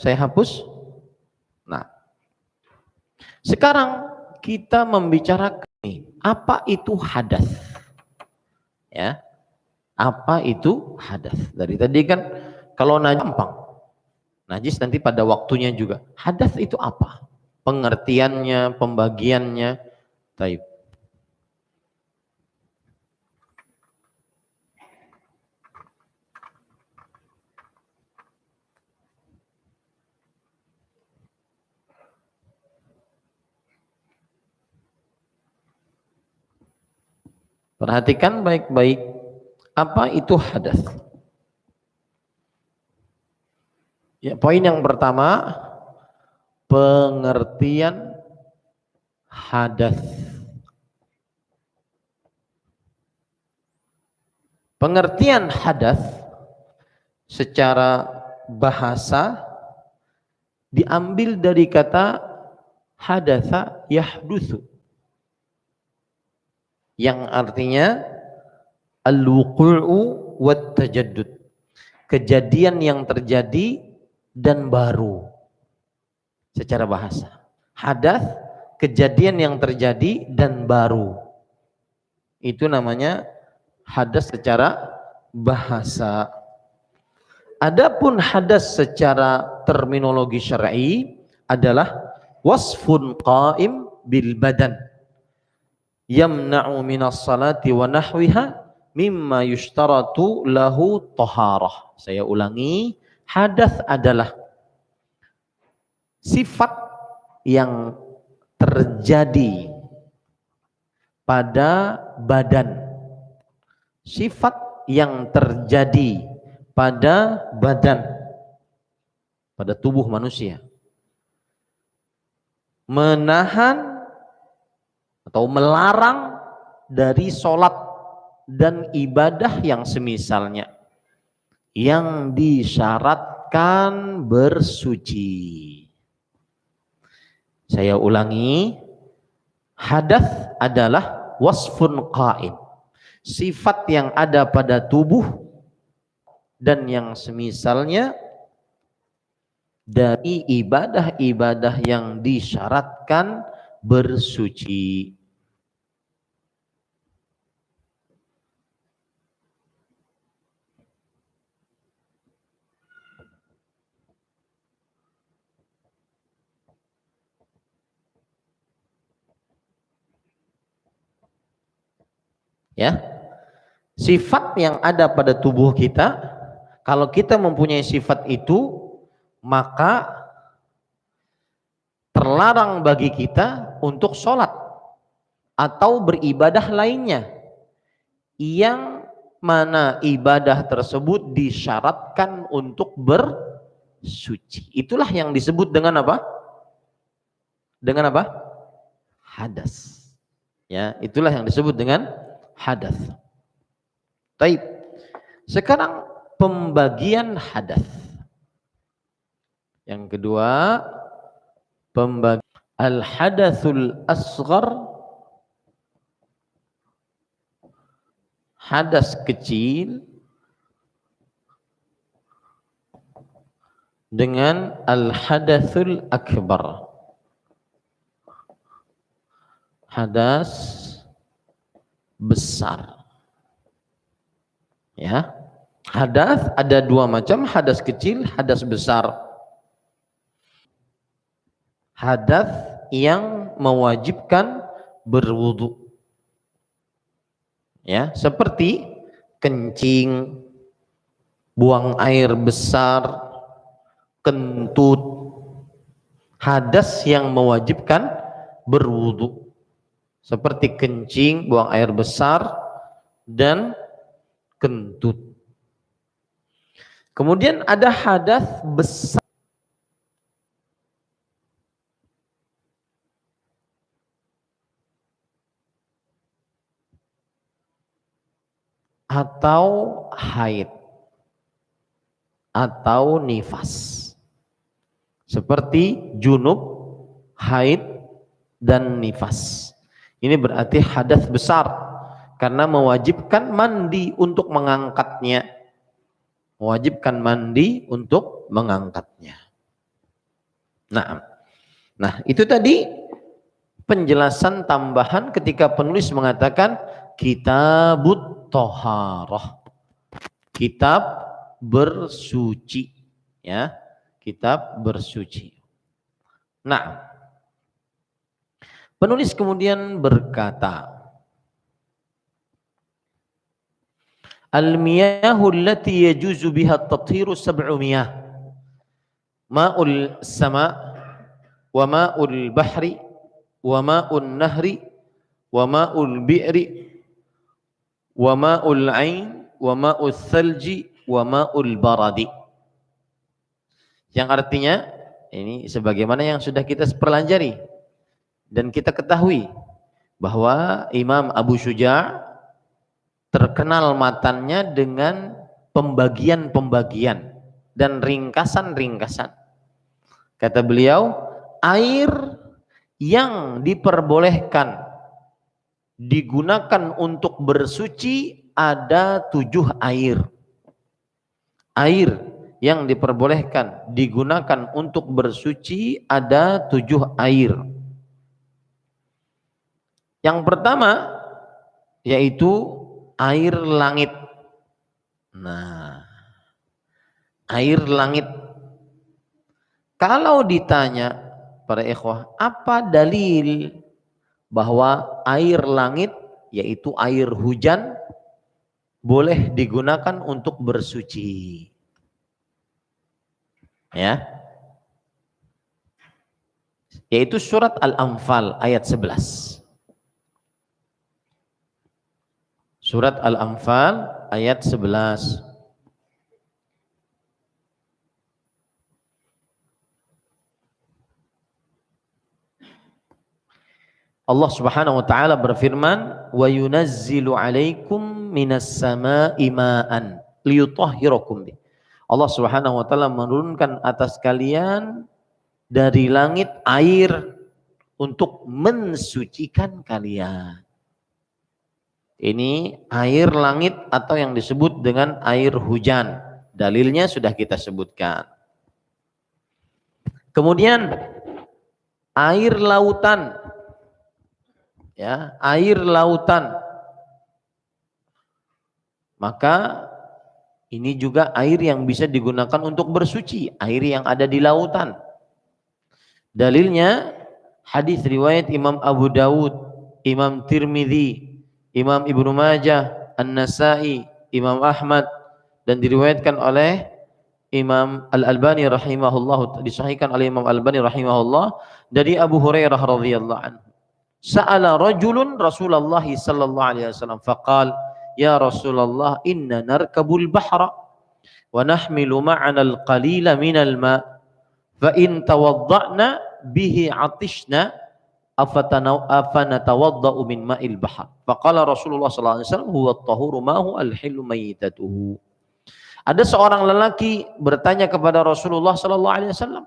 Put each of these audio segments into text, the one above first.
Saya hapus. Nah, sekarang kita membicarakan apa itu hadas. Ya. Apa itu hadas? Dari tadi kan kalau najis gampang. Najis nanti pada waktunya juga. Hadas itu apa? Pengertiannya, pembagiannya. Taib. Perhatikan baik-baik, apa itu hadas? Ya, poin yang pertama, pengertian hadas. Pengertian hadas secara bahasa diambil dari kata hadatsa yahdutsu, yang artinya al-wuqu'u wat tajaddud, kejadian yang terjadi dan baru. Secara bahasa hadas, kejadian yang terjadi dan baru, itu namanya hadas secara bahasa. Adapun hadas secara terminologi syar'i adalah wasfun qa'im bil badan yamna'u minas salati wa nahwiha mimma yushtaratu lahu taharah. Saya ulangi, hadas adalah sifat yang terjadi pada badan. Sifat yang terjadi pada badan, pada tubuh manusia, menahan atau melarang dari sholat dan ibadah yang semisalnya, yang disyaratkan bersuci. Saya ulangi, hadas adalah wasfun qa'im, sifat yang ada pada tubuh dan yang semisalnya dari ibadah-ibadah yang disyaratkan bersuci. Ya, sifat yang ada pada tubuh kita, kalau kita mempunyai sifat itu, maka terlarang bagi kita untuk sholat atau beribadah lainnya, yang mana ibadah tersebut disyaratkan untuk bersuci. Itulah yang disebut dengan apa? Dengan apa? Hadas. Ya, itulah yang disebut dengan hadas. Taib. Sekarang pembagian hadas. Yang kedua, pembagian al-hadatsul asghar, hadas kecil, dengan al-hadatsul akbar, hadas besar. Ya, hadas ada dua macam, hadas kecil, hadas besar. Hadas yang mewajibkan berwudu, ya, seperti kencing, buang air besar, kentut, hadas yang mewajibkan berwudu, seperti kencing, buang air besar, dan kentut. Kemudian ada hadas besar atau haid atau nifas, seperti junub, haid, dan nifas. Ini berarti hadas besar karena mewajibkan mandi untuk mengangkatnya. Mewajibkan mandi untuk mengangkatnya. Nah, itu tadi penjelasan tambahan ketika penulis mengatakan kitabut toharoh, kitab bersuci, ya, kitab bersuci. Nah, penulis kemudian berkata, al-miyahul lati yajuzu biha at-tathiru sab'u miyah, ma'ul sama' wa ma'ul bahri wa ma'un nahri wa ma'ul bi'ri wa ma'ul 'ain wa ma'ul thalji wa ma'ul baradi. Yang artinya ini sebagaimana yang sudah kita pelajari dan kita ketahui bahwa Imam Abu Syuja' terkenal matannya dengan pembagian-pembagian dan ringkasan-ringkasan. Kata beliau, air yang diperbolehkan digunakan untuk bersuci ada 7 air. Air yang diperbolehkan digunakan untuk bersuci ada 7 air. Yang pertama yaitu air langit. Nah, air langit. Kalau ditanya para ikhwah, apa dalil bahwa air langit yaitu air hujan boleh digunakan untuk bersuci? Ya. Yaitu surat Al-Anfal ayat 11. Surat Al-Anfal ayat 11. Allah Subhanahu wa taala berfirman, "Wa yunazzilu 'alaikum minas samaa'i ma'an liyutahhirakum bih." Allah Subhanahu wa taala menurunkan atas kalian dari langit air untuk mensucikan kalian. Ini air langit atau yang disebut dengan air hujan. Dalilnya sudah kita sebutkan. Kemudian air lautan. Ya, air lautan. Maka ini juga air yang bisa digunakan untuk bersuci, air yang ada di lautan. Dalilnya hadis riwayat Imam Abu Dawud, Imam Tirmidzi, Imam Ibnu Majah, An-Nasa'i, Imam Ahmad, dan diriwayatkan oleh Imam Al-Albani rahimahullah, disahihkan oleh Imam Al-Albani rahimahullah dari Abu Hurairah radhiyallahu anhu. Sa'ala rajulun Rasulullah sallallahu alaihi wasallam faqal ya Rasulullah inna narkabul bahra wa nahmilu ma'ana al-qalila minal ma' fa in tawadda'na bihi 'atishna afanatawadda'u min ma'il bahr. Faqala Rasulullah sallallahu alaihi wasallam huwa at-tahuru ma'hu al-hillu mayyitatuhu. Ada seorang lelaki bertanya kepada Rasulullah sallallahu alaihi wasallam,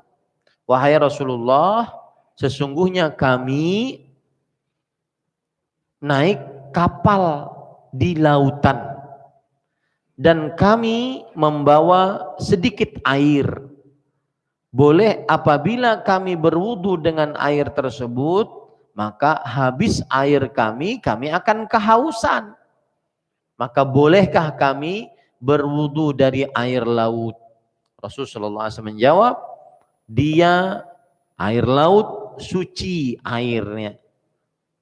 wahai Rasulullah, sesungguhnya kami naik kapal di lautan dan kami membawa sedikit air. Boleh apabila kami berwudu dengan air tersebut, maka habis air kami akan kehausan. Maka bolehkah kami berwudu dari air laut? Rasulullah SAW menjawab, dia air laut suci airnya,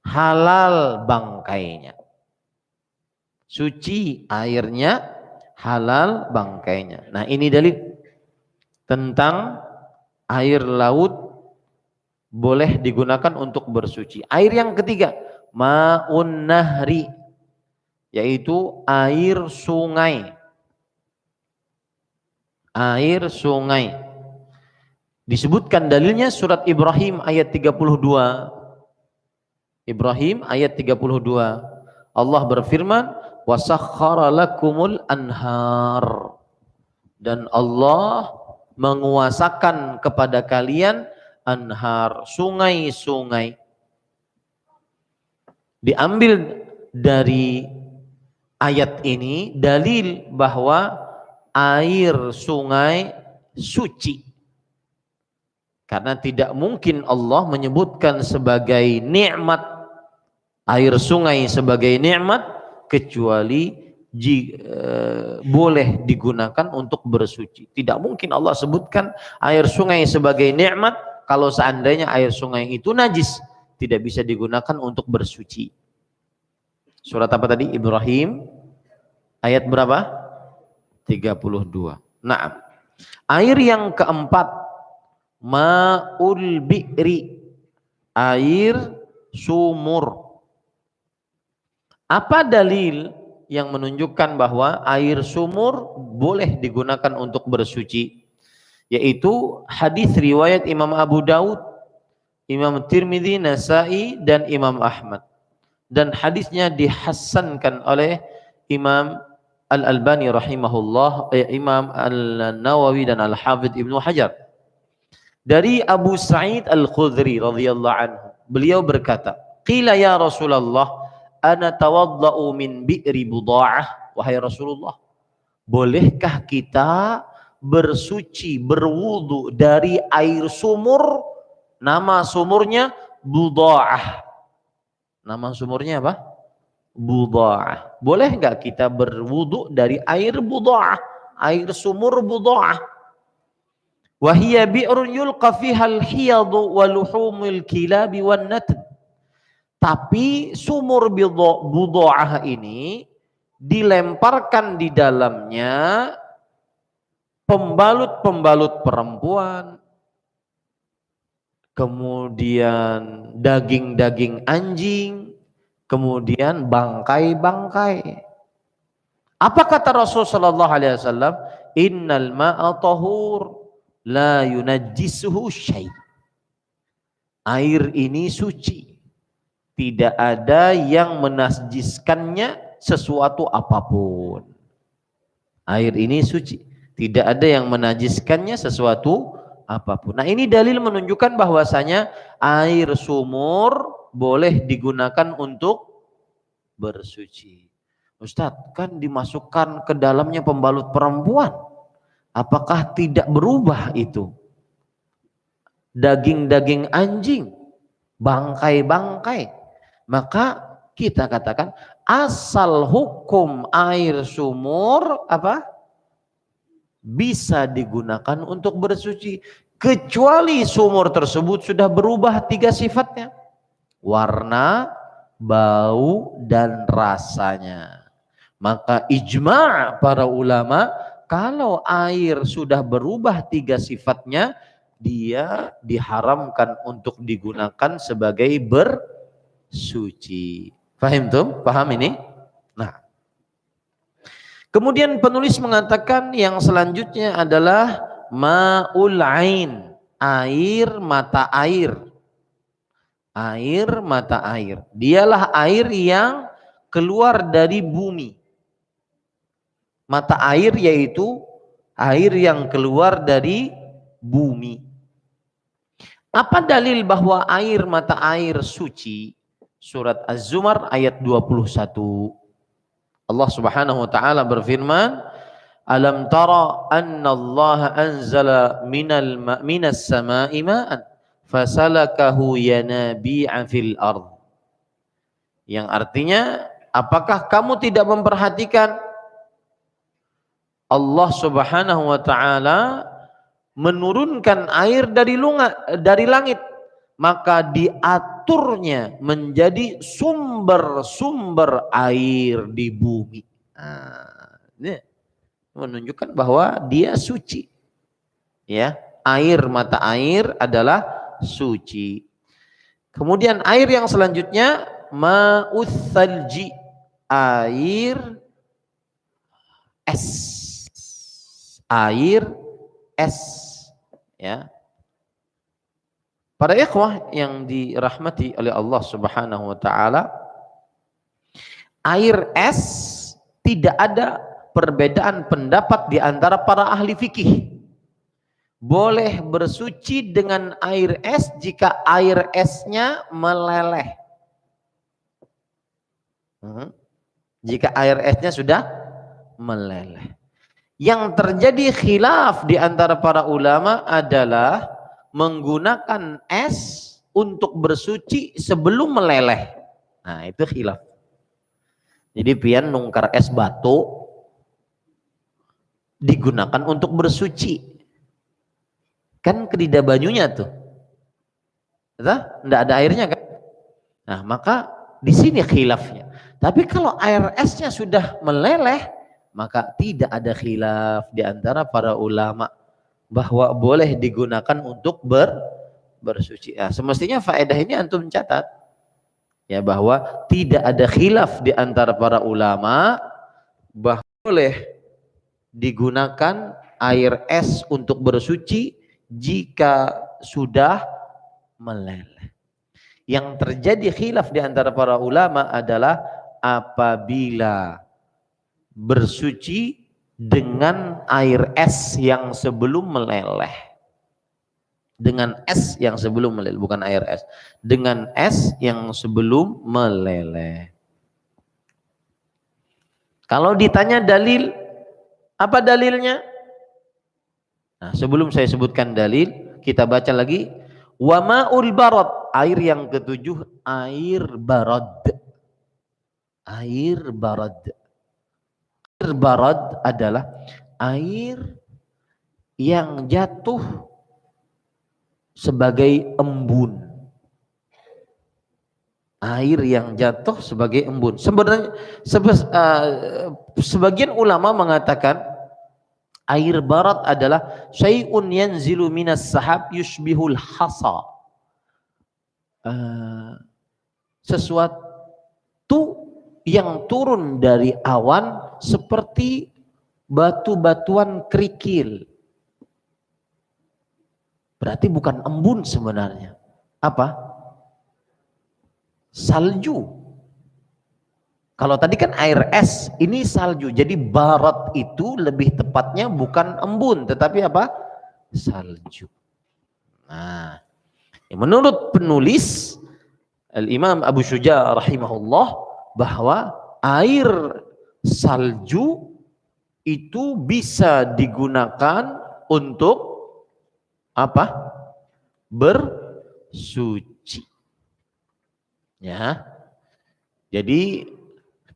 halal bangkainya. Suci airnya, halal bangkainya. Nah, ini dalil tentang air laut boleh digunakan untuk bersuci. Air yang ketiga, ma'un nahri, yaitu air sungai. Air sungai. Disebutkan dalilnya surat Ibrahim ayat 32. Ibrahim ayat 32. Allah berfirman, "Wasakhkhara lakumul anhar." Dan Allah menguasakan kepada kalian anhar, sungai-sungai. Diambil dari ayat ini dalil bahwa air sungai suci. Karena tidak mungkin Allah menyebutkan sebagai nikmat air sungai sebagai nikmat kecuali boleh digunakan untuk bersuci. Tidak mungkin Allah sebutkan air sungai sebagai nikmat kalau seandainya air sungai itu najis, tidak bisa digunakan untuk bersuci. Surat apa tadi? Ibrahim ayat berapa? 32. Nah, air yang keempat, ma'ul bi'ri, air sumur. Apa dalil yang menunjukkan bahwa air sumur boleh digunakan untuk bersuci? Yaitu hadis riwayat Imam Abu Daud, Imam Tirmidzi, Nasai, dan Imam Ahmad. Dan hadisnya dihasankan oleh Imam Al-Albani rahimahullah, Imam Al-Nawawi dan Al-Hafidh Ibnu Hajar. Dari Abu Sa'id Al-Khudri radhiyallahu anhu, beliau berkata, qila ya Rasulullah, ana tawadda'u min bi'ri buda'ah. Wahai Rasulullah, bolehkah kita bersuci, berwudu dari air sumur? Nama sumurnya Buda'ah. Nama sumurnya apa? Buda'ah. Boleh enggak kita berwudu dari air Buda'ah, air sumur Buda'ah? Wa hiya bi'run yulqa fiha al-hiyadu wa luhumul kilabi wan natn. Tapi sumur Buda'ah ini dilemparkan di dalamnya pembalut-pembalut perempuan, kemudian daging-daging anjing, kemudian bangkai-bangkai. Apa kata Rasul sallallahu alaihi wasallam? Innal ma'a tahur la yunajjisuhu syai'. Air ini suci, tidak ada yang menajiskannya sesuatu apapun. Air ini suci, tidak ada yang menajiskannya sesuatu apapun. Nah, ini dalil menunjukkan bahwasanya air sumur boleh digunakan untuk bersuci. Ustadz, kan dimasukkan ke dalamnya pembalut perempuan. Apakah tidak berubah itu? Daging-daging anjing, bangkai-bangkai. Maka kita katakan asal hukum air sumur apa? Bisa digunakan untuk bersuci, kecuali sumur tersebut sudah berubah 3 sifatnya: warna, bau, dan rasanya. Maka ijma' para ulama, kalau air sudah berubah 3 sifatnya, dia diharamkan untuk digunakan sebagai bersuci. Paham tuh? Paham ini? Nah, kemudian penulis mengatakan yang selanjutnya adalah ma'ul ain, air mata air. Air mata air, dialah air yang keluar dari bumi. Mata air yaitu air yang keluar dari bumi. Apa dalil bahwa air mata air suci? Surat Az-Zumar ayat 21. Allah Subhanahu wa taala berfirman, alam tara anna Allah anzala minas sama'i ma'an fasalakahu yanabi'a fil ard. Yang artinya, apakah kamu tidak memperhatikan Allah Subhanahu wa taala menurunkan air dari langit, maka diaturnya menjadi sumber-sumber air di bumi. Ini menunjukkan bahwa dia suci. Ya, air mata air adalah suci. Kemudian air yang selanjutnya ma'us salji, air es. Air es, ya. Para ikhwah yang dirahmati oleh Allah Subhanahu wa taala, air es tidak ada perbedaan pendapat di antara para ahli fikih. Boleh bersuci dengan air es jika air esnya meleleh. Jika air esnya sudah meleleh. Yang terjadi khilaf di antara para ulama adalah menggunakan es untuk bersuci sebelum meleleh. Nah, itu khilaf. Jadi pian nungkar es batu digunakan untuk bersuci. Kan kedida banyunya tuh. Enggak ada airnya kan? Nah, maka di sini khilafnya. Tapi kalau air esnya sudah meleleh, maka tidak ada khilaf di antara para ulama bahwa boleh digunakan untuk bersuci. Nah, semestinya faedah ini antum catat ya, bahwa tidak ada khilaf di antara para ulama bahwa boleh digunakan air es untuk bersuci jika sudah meleleh. Yang terjadi khilaf di antara para ulama adalah apabila bersuci dengan air es yang sebelum meleleh. Dengan es yang sebelum meleleh, bukan air es. Dengan es yang sebelum meleleh. Kalau ditanya dalil, apa dalilnya? Nah, sebelum saya sebutkan dalil, kita baca lagi. Wa ma'ul barad, air yang ketujuh, air barad. Air barad. Air barad adalah air yang jatuh sebagai embun. Air yang jatuh sebagai embun. Sebenarnya sebagian ulama mengatakan air barat adalah syai'un yanzilu minas sahab yushbihul hasa. Sesuatu yang turun dari awan seperti batu-batuan kerikil. Berarti bukan embun sebenarnya. Apa? Salju. Kalau tadi kan air es, ini salju. Jadi barat itu lebih tepatnya bukan embun, tetapi apa? Salju. Nah, menurut penulis Al-Imam Abu Syuja' rahimahullah, bahwa air salju itu bisa digunakan untuk apa? Bersuci. Ya. Jadi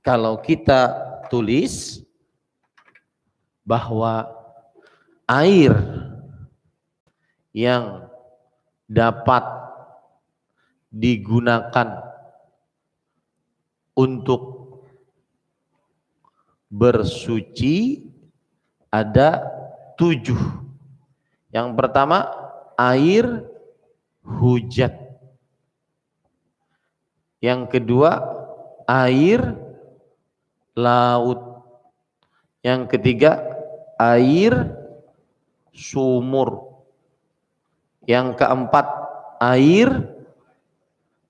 kalau kita tulis bahwa air yang dapat digunakan untuk bersuci ada 7. Yang pertama, air hujan. Yang kedua, air laut. Yang ketiga, air sumur. Yang keempat, air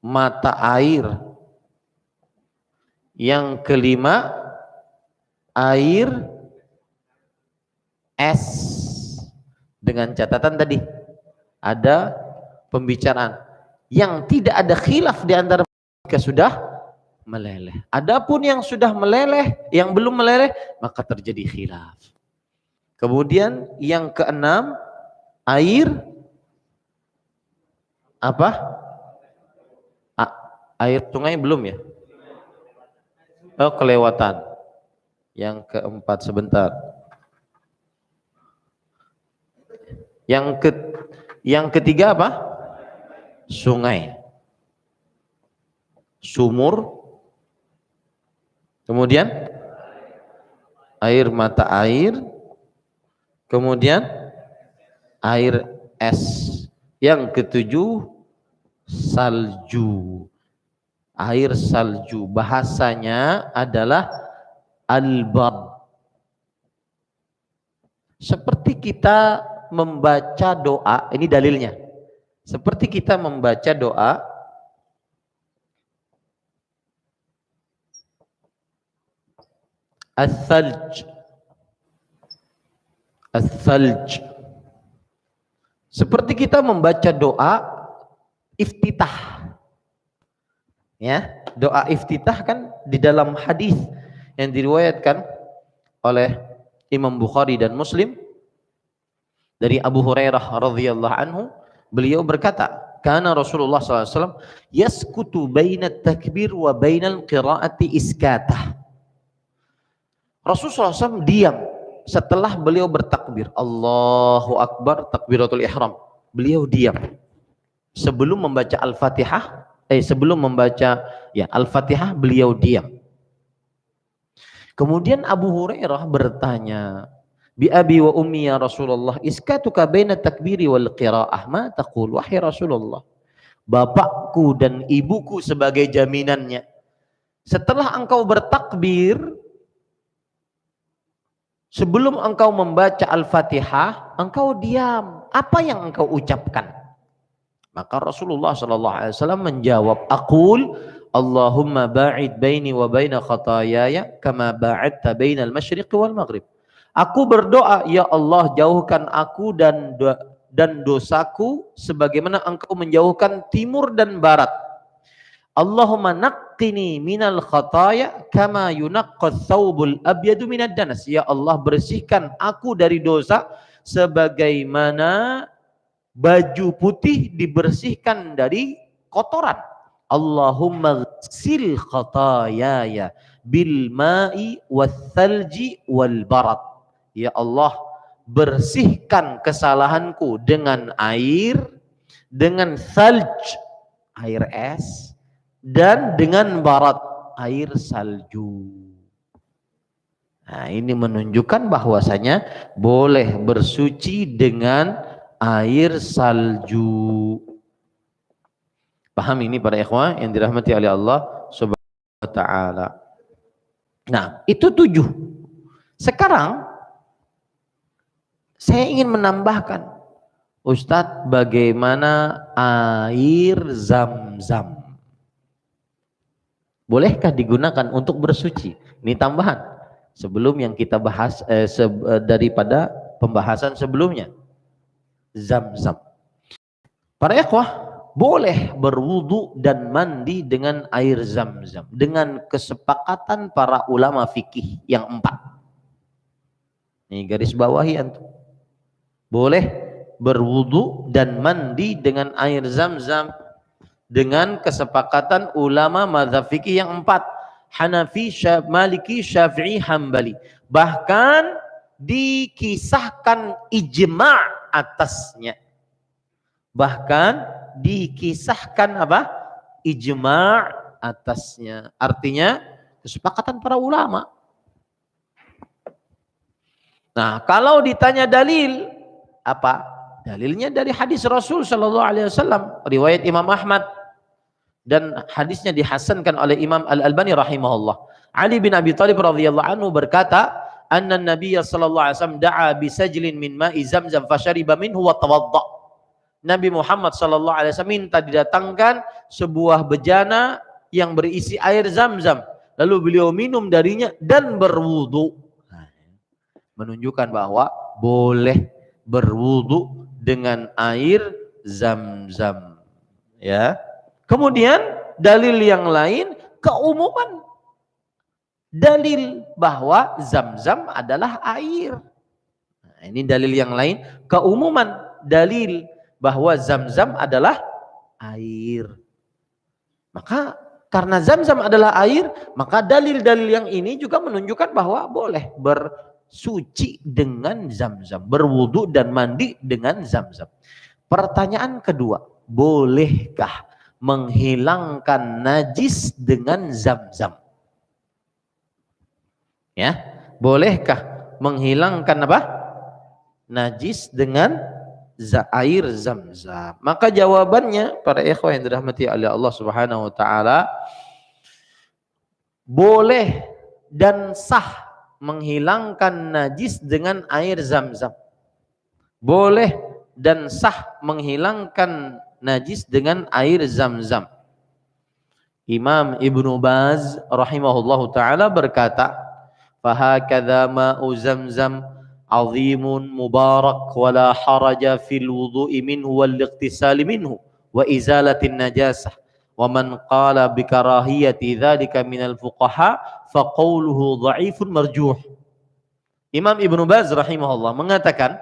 mata air. Yang kelima, air es. Dengan catatan tadi ada pembicaraan yang tidak ada khilaf di antara mereka sudah meleleh. Adapun yang sudah meleleh, yang belum meleleh, maka terjadi khilaf. Kemudian yang keenam, air apa? Air sungai belum ya? Oh, kelewatan. Yang keempat, sebentar. Yang ketiga apa? Sungai, sumur, kemudian air mata air, kemudian air es. Yang ketujuh, salju. Air salju, bahasanya adalah al-bad. Seperti kita membaca doa, ini dalilnya. Seperti kita membaca doa as-salj. As-salj. Seperti kita membaca doa iftitah. Ya, doa iftitah kan di dalam hadis yang diriwayatkan oleh Imam Bukhari dan Muslim dari Abu Hurairah radhiyallahu anhu, Beliau berkata, karena Rasulullah SAW yaskutu bainat takbir wa bainal qiraati iskatah. Rasulullah SAW diam setelah beliau bertakbir, Allahu Akbar, takbiratul ihram. Beliau diam sebelum membaca Al-Fatihah, sebelum membaca ya Al-Fatihah beliau diam. Kemudian Abu Hurairah bertanya, bi abi wa ummi ya Rasulullah, iskatuka baina takbiri wal qiraah, ma taqul? Wahai Rasulullah, bapakku dan ibuku sebagai jaminannya, setelah engkau bertakbir, sebelum engkau membaca Al-Fatihah, engkau diam. Apa yang engkau ucapkan? Maka Rasulullah SAW menjawab, aqul Allahumma ba'id baini wa baina khataayaya kama ba'adta bainal masyriqi wal maghrib. Aku berdoa, ya Allah, jauhkan aku dan dosaku sebagaimana engkau menjauhkan timur dan barat. Allahumma naqqini minal khataaya kama yunaqqas thawbul abyadu minad danas. Ya Allah, bersihkan aku dari dosa sebagaimana baju putih dibersihkan dari kotoran. Allahumma ghsil khataayaya bil ma'i wath thalji wal barad. Ya Allah, bersihkan kesalahanku dengan air, dengan thalj, air es, dan dengan barat, air salju. Nah, ini menunjukkan bahwasanya boleh bersuci dengan air salju. Paham ini para ikhwah yang dirahmati oleh Allah Subhanahu wa taala. Nah, itu 7. Sekarang saya ingin menambahkan, Ustadz, bagaimana air Zam-Zam? Bolehkah digunakan untuk bersuci? Ini tambahan sebelum yang kita bahas daripada pembahasan sebelumnya. Zam-Zam. Para ikhwah, boleh berwudu dan mandi dengan air Zam-Zam dengan kesepakatan para ulama fikih yang 4. Ini garis bawahi antum. Boleh berwudu dan mandi dengan air Zam-Zam dengan kesepakatan ulama mazhab fikih yang 4. Hanafi, Maliki, Syafi'i, Hambali. Bahkan dikisahkan ijma' atasnya. Bahkan dikisahkan apa? Ijma' atasnya. Artinya kesepakatan para ulama. Nah, kalau ditanya dalil, apa? Dalilnya dari hadis Rasul sallallahu alaihi wasallam, riwayat Imam Ahmad, dan hadisnya dihasankan oleh Imam Al-Albani rahimahullah. Ali bin Abi Thalib radhiyallahu anhu berkata, anna Nabiy sallallahu alaihi wasallam da'a bi sajlin min ma'i Zamzam fashariba minhu wa tawadda. Nabi Muhammad sallallahu alaihi wasallam minta didatangkan sebuah bejana yang berisi air Zamzam, lalu beliau minum darinya dan berwudu. Menunjukkan bahwa boleh berwudu dengan air Zamzam. Ya. Kemudian dalil yang lain, keumuman dalil bahwa Zamzam adalah air. Nah, ini dalil yang lain, keumuman dalil bahwa Zamzam adalah air. Maka karena Zamzam adalah air, maka dalil-dalil yang ini juga menunjukkan bahwa boleh bersuci dengan Zamzam, berwudu dan mandi dengan Zamzam. Pertanyaan kedua, bolehkah menghilangkan najis dengan Zamzam? Ya, bolehkah menghilangkan apa? Najis dengan air Zamzam? Maka jawabannya para ikhwah yang dirahmati oleh Allah Subhanahu wa taala, boleh dan sah menghilangkan najis dengan air Zamzam. Boleh dan sah menghilangkan najis dengan air Zamzam. Imam Ibnu Baz rahimahullahu taala berkata, "Fahakadza ma'u Zamzam 'azimun mubarak wa la haraja fil wudu'i minhu wal ightisali minhu wa izalatin najasah. Wa man qala bi karahiyati dzalika minal fuqaha fa qawluhu dha'ifun marjuh." Imam Ibnu Baz rahimahullah mengatakan,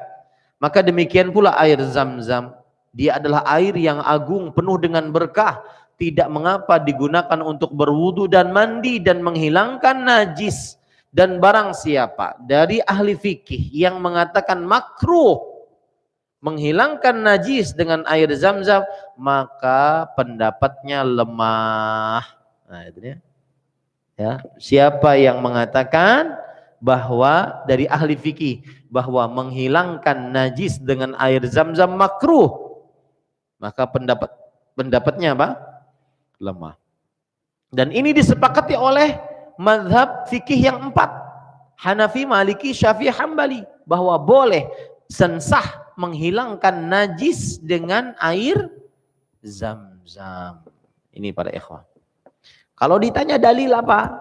maka demikian pula air Zamzam Dia adalah air yang agung, penuh dengan berkah. Tidak mengapa digunakan untuk berwudu dan mandi dan menghilangkan najis. Dan barang siapa dari ahli fikih yang mengatakan makruh menghilangkan najis dengan air zam-zam, maka pendapatnya lemah. Nah, itu dia. Ya, siapa yang mengatakan bahwa dari ahli fikih bahwa menghilangkan najis dengan air zam-zam makruh, maka pendapatnya apa? Lemah. Dan ini disepakati oleh mazhab fikih yang 4, Hanafi, Maliki, Syafi'i, Hambali, bahwa boleh sensah menghilangkan najis dengan air zam-zam. Ini para ikhwan. Kalau ditanya dalil apa?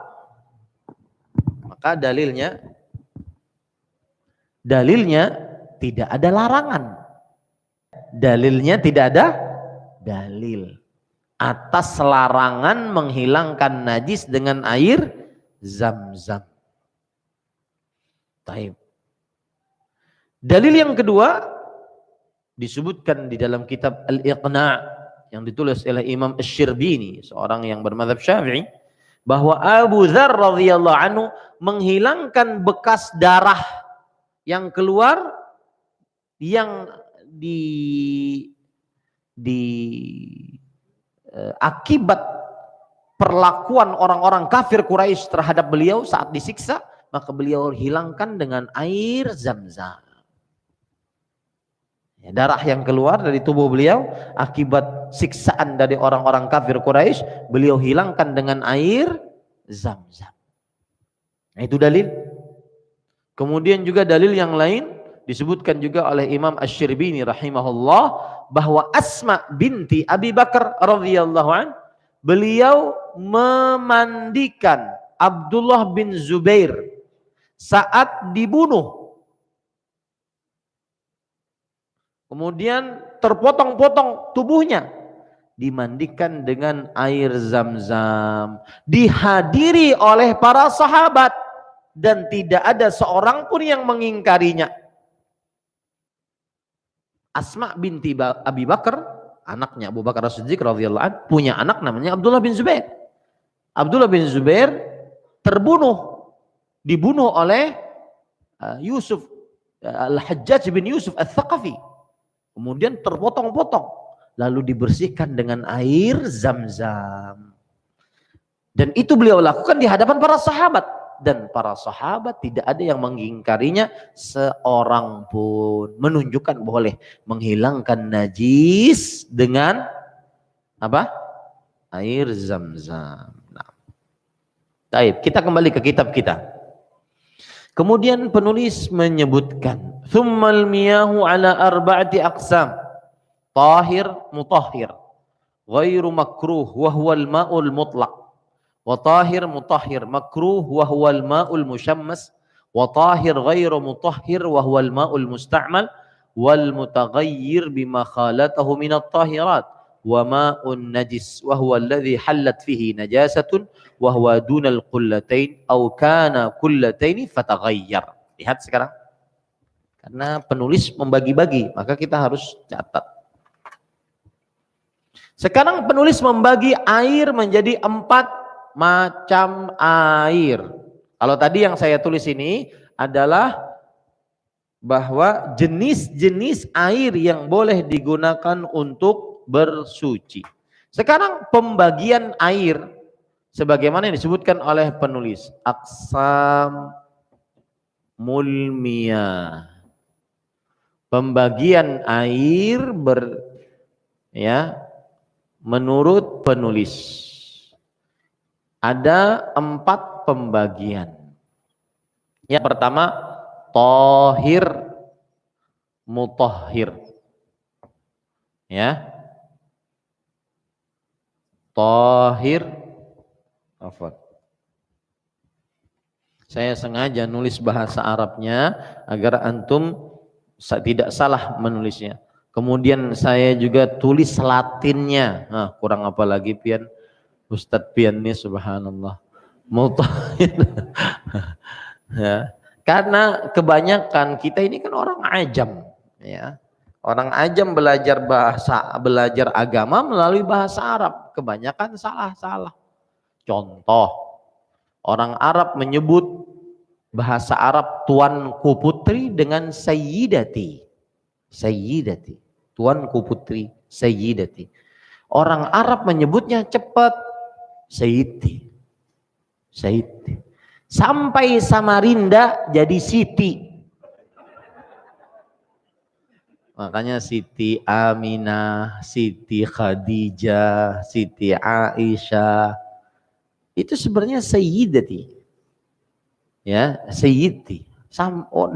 Maka dalilnya tidak ada larangan. Dalilnya tidak ada dalil atas larangan menghilangkan najis dengan air zam-zam. Taib. Dalil yang kedua disebutkan di dalam kitab Al-Iqna' yang ditulis oleh Imam Asy-Syirbini, seorang yang bermadzhab Syafi'i, bahwa Abu Dzar radhiyallahu anhu menghilangkan bekas darah yang keluar yang akibat perlakuan orang-orang kafir Quraisy terhadap beliau saat disiksa, maka beliau hilangkan dengan air zam-zam. Ya, darah yang keluar dari tubuh beliau akibat siksaan dari orang-orang kafir Quraisy, beliau hilangkan dengan air zam-zam. Nah, itu dalil. Kemudian juga dalil yang lain disebutkan juga oleh Imam Asy-Syirbini rahimahullah, bahwa Asma binti Abi Bakar radhiyallahu an, beliau memandikan Abdullah bin Zubair saat dibunuh. Kemudian terpotong-potong tubuhnya, dimandikan dengan air zam-zam, dihadiri oleh para sahabat dan tidak ada seorang pun yang mengingkarinya. Asma binti Abi Bakar, anaknya Abu Bakar As-Siddiq radhiyallahu anhu, punya anak namanya Abdullah bin Zubair. Abdullah bin Zubair dibunuh oleh Yusuf Al-Hajjaj bin Yusuf Al-Thaqafi. Kemudian terpotong-potong, lalu dibersihkan dengan air zam-zam. Dan itu beliau lakukan di hadapan para sahabat. Dan para sahabat tidak ada yang mengingkarinya seorang pun. Menunjukkan boleh menghilangkan najis dengan apa? Air zam-zam. Nah, baik, kita kembali ke kitab kita. Kemudian penulis menyebutkan, "Tsummal miyahu ala arba'ati aqsam. Tahir, mutahhir, ghairu makruh wa huwal ma'ul mutlaq. Wa tahir mutahhir makruh wa huwal ma'ul musyammas. Wa tahir ghairu mutahhir wa huwal ma'ul musta'mal. Wal mutaghayyir bima khalatahu minat tahirat. Wa ma'un najis wa huwa alladhi hallat fihi najasatun wa huwa dunal qullatain aw kana qullatain fataghayyar." Lihat sekarang. Karena penulis membagi-bagi, maka kita harus catat. Sekarang penulis membagi air menjadi 4 macam air. Kalau tadi yang saya tulis ini adalah bahwa jenis-jenis air yang boleh digunakan untuk bersuci. Sekarang pembagian air sebagaimana yang disebutkan oleh penulis, aqsam mulmiyah. Pembagian air menurut penulis ada 4 pembagian. Yang pertama, tahir, mutahhir. Ya. Tahir, afwan. Saya sengaja nulis bahasa Arabnya agar antum tidak salah menulisnya. Kemudian saya juga tulis Latinnya. Nah, kurang apa lagi pian? Ustadz pian ini subhanallah. Mutahhir. Ya. Karena kebanyakan kita ini kan orang ajam, ya. Orang ajam belajar agama melalui bahasa Arab, kebanyakan salah-salah. Contoh, orang Arab menyebut bahasa Arab tuanku putri dengan sayyidati. Sayyidati, tuanku putri, sayyidati. Orang Arab menyebutnya cepat, sayyidi. Sayyidi. Sampai Samarinda jadi Siti. Makanya Siti Aminah, Siti Khadijah, Siti Aisyah. Itu sebenarnya sayyidati. Ya, sayyidi.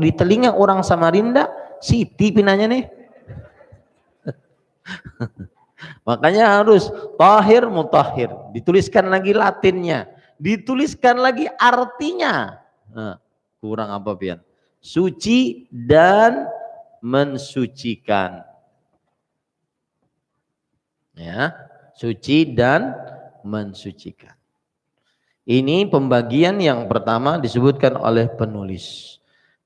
Di telinga orang Samarinda, Siti pinanya nih. Makanya harus tahir mutahhir. Dituliskan lagi Latinnya. Dituliskan lagi artinya. Nah, kurang apa pian? Suci dan mensucikan. Ya, suci dan mensucikan. Ini pembagian yang pertama disebutkan oleh penulis.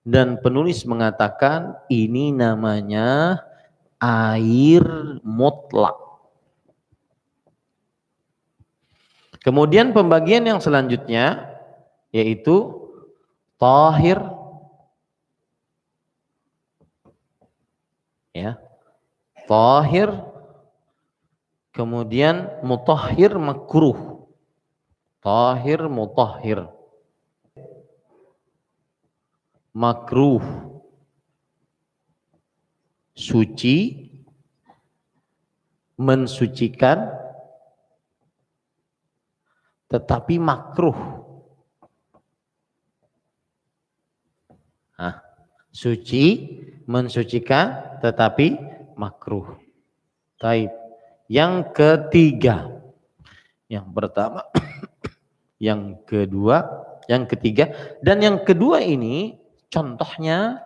Dan penulis mengatakan ini namanya air mutlak. Kemudian pembagian yang selanjutnya yaitu tahir, ya, tahir, kemudian mutahhir makruh, tahir mutahhir, makruh, suci, mensucikan, tetapi makruh. Nah, suci, mensucikan, tetapi makruh. Taib. Yang ketiga, yang pertama, yang kedua, yang ketiga, dan yang kedua ini contohnya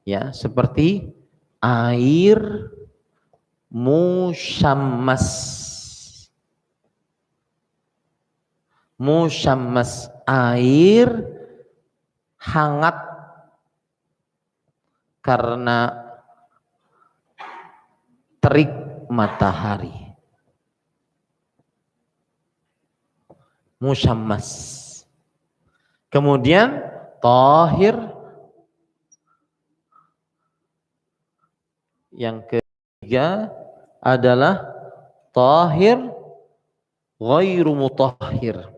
ya seperti air musyammas. Musyammas, air hangat karena terik matahari. Musyammas. Kemudian tahir, yang ketiga adalah tahir ghairu mutahhir.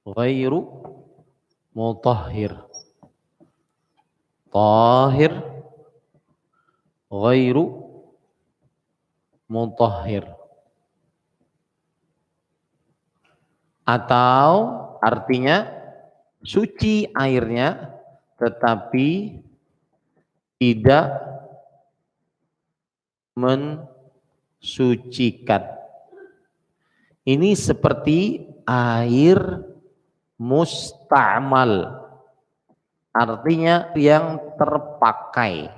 Ghairu mutahhir. Tahir ghairu mutahhir. Atau artinya suci airnya tetapi tidak mensucikan. Ini seperti air musta'mal, artinya yang terpakai.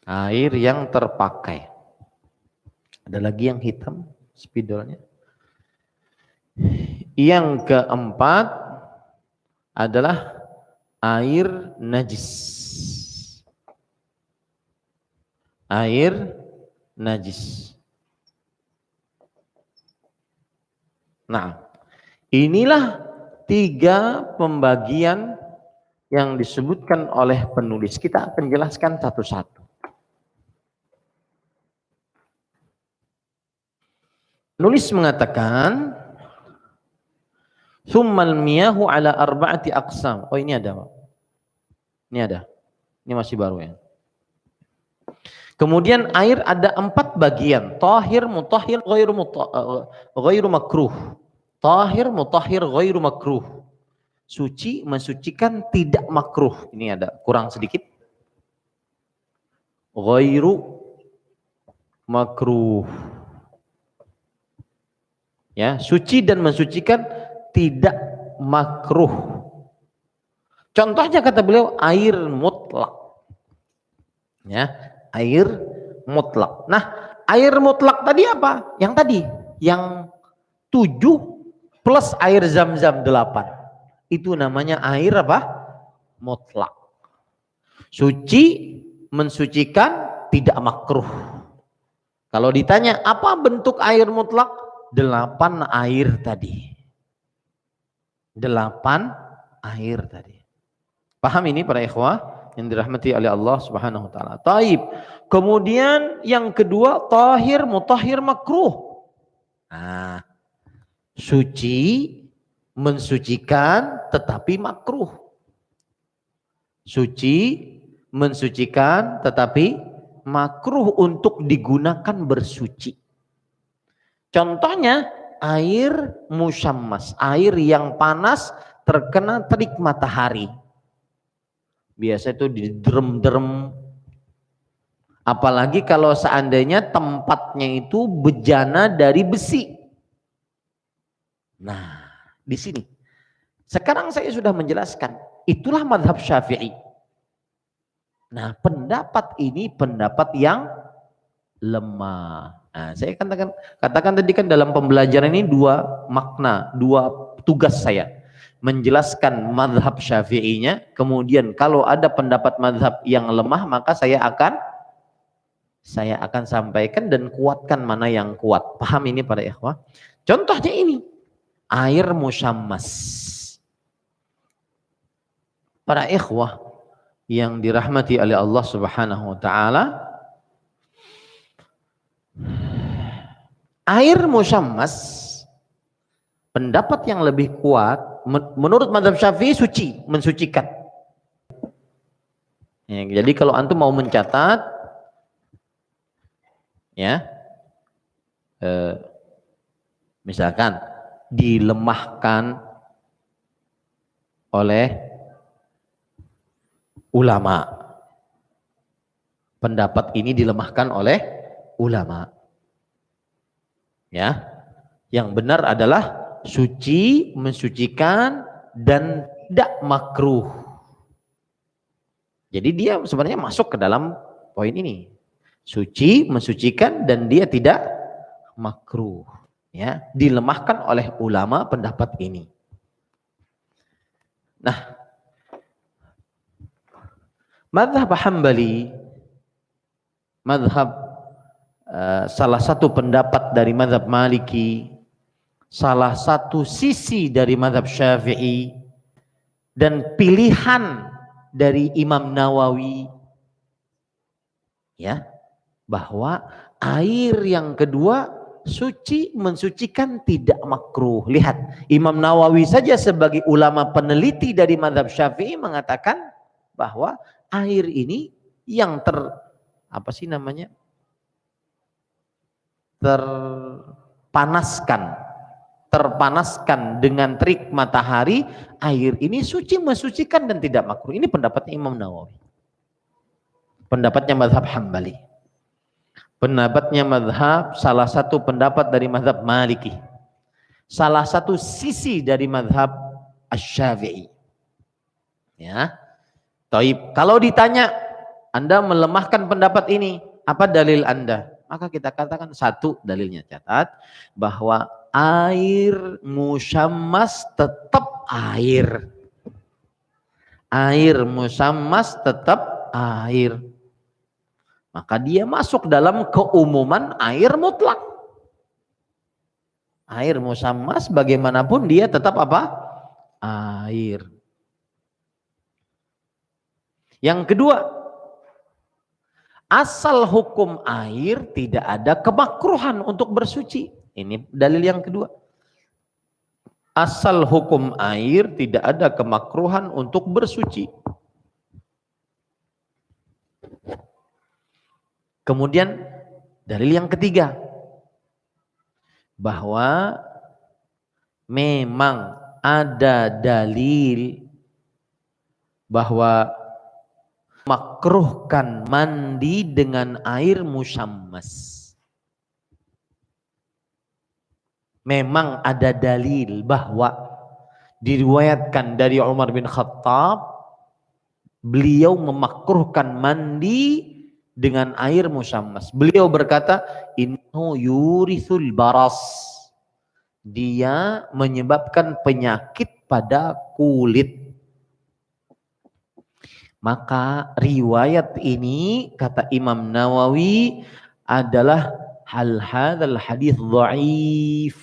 Air yang terpakai. Ada lagi yang hitam spidolnya. Yang keempat adalah air najis. Air najis. Nah, inilah tiga pembagian yang disebutkan oleh penulis. Kita akan jelaskan satu-satu. Penulis mengatakan, "Tsummal miyahu ala arba'ati aqsam." Oh, ini ada, Pak. Ini ada. Ini masih baru ya. Kemudian air ada 4 bagian. Tahir, mutahhir, ghairu makruh. Tahir, mutahhir, ghairu makruh. Suci, mensucikan, tidak makruh. Ini ada kurang sedikit. Ghairu makruh. Ya, suci dan mensucikan, tidak makruh. Contohnya kata beliau air mutlak. Ya, air mutlak. Nah, air mutlak tadi apa? Yang tadi, yang 7 plus air zam-zam 8. Itu namanya air apa? mutlak. Suci, mensucikan, tidak makruh. Kalau ditanya apa bentuk air mutlak? 8 air tadi. 8 air tadi. Paham ini para ikhwah yang dirahmati oleh Allah Subhanahu wa taala. Taib. Kemudian yang kedua, tahir, mutahhir, makruh. Nah, suci, mensucikan tetapi makruh. Suci, mensucikan tetapi makruh untuk digunakan bersuci. Contohnya air musyammas, air yang panas terkena terik matahari. Biasa itu di derem-derem. Apalagi kalau seandainya tempatnya itu bejana dari besi. Nah, di sini. Sekarang saya sudah menjelaskan. Itulah mazhab Syafi'i. Nah, pendapat ini pendapat yang lemah. Nah, saya katakan tadi kan dalam pembelajaran ini 2 makna, 2 tugas saya. Menjelaskan mazhab Syafi'inya, kemudian kalau ada pendapat mazhab yang lemah maka saya akan sampaikan dan kuatkan mana yang kuat. Paham ini para ikhwah? Contohnya ini, air musyammas. Para ikhwah yang dirahmati oleh Allah Subhanahu wa taala, air musyammas pendapat yang lebih kuat menurut mazhab Syafi'i suci, mensucikan. Ya, jadi kalau antum mau mencatat ya, misalkan dilemahkan oleh ulama, pendapat ini dilemahkan oleh ulama, ya, yang benar adalah suci, mensucikan dan tidak makruh. Jadi dia sebenarnya masuk ke dalam poin ini. Suci, mensucikan dan dia tidak makruh, ya, dilemahkan oleh ulama pendapat ini. Nah, mazhab Hambali, mazhab salah satu pendapat dari mazhab Maliki, salah satu sisi dari mazhab Syafi'i, dan pilihan dari Imam Nawawi, ya, bahwa air yang kedua suci, mensucikan, tidak makruh. Lihat, Imam Nawawi saja sebagai ulama peneliti dari mazhab Syafi'i mengatakan bahwa air ini yang terpanaskan dengan terik matahari, air ini suci, mensucikan dan tidak makruh. Ini pendapatnya Imam Nawawi. Pendapatnya mazhab Hambali. Pendapatnya mazhab, salah satu pendapat dari mazhab Maliki. Salah satu sisi dari mazhab Asy-Syafi'i. Ya. Taib. Kalau ditanya, Anda melemahkan pendapat ini, apa dalil Anda? Maka kita katakan satu dalilnya, catat bahwa air musyammas tetap air. Air musyammas tetap air. Maka dia masuk dalam keumuman air mutlak. Air musyammas bagaimanapun dia tetap apa? Air. Yang kedua, asal hukum air tidak ada kemakruhan untuk bersuci. Ini dalil yang kedua. Asal hukum air tidak ada kemakruhan untuk bersuci. Kemudian dalil yang ketiga, bahwa memang ada dalil bahwa makruhkan mandi dengan air musyammas. Memang ada dalil bahwa diriwayatkan dari Umar bin Khattab, beliau memakruhkan mandi dengan air musyammas. Beliau berkata, innahu yurithul baras. Dia menyebabkan penyakit pada kulit. Maka riwayat ini kata Imam Nawawi adalah hadzal hadis dhaif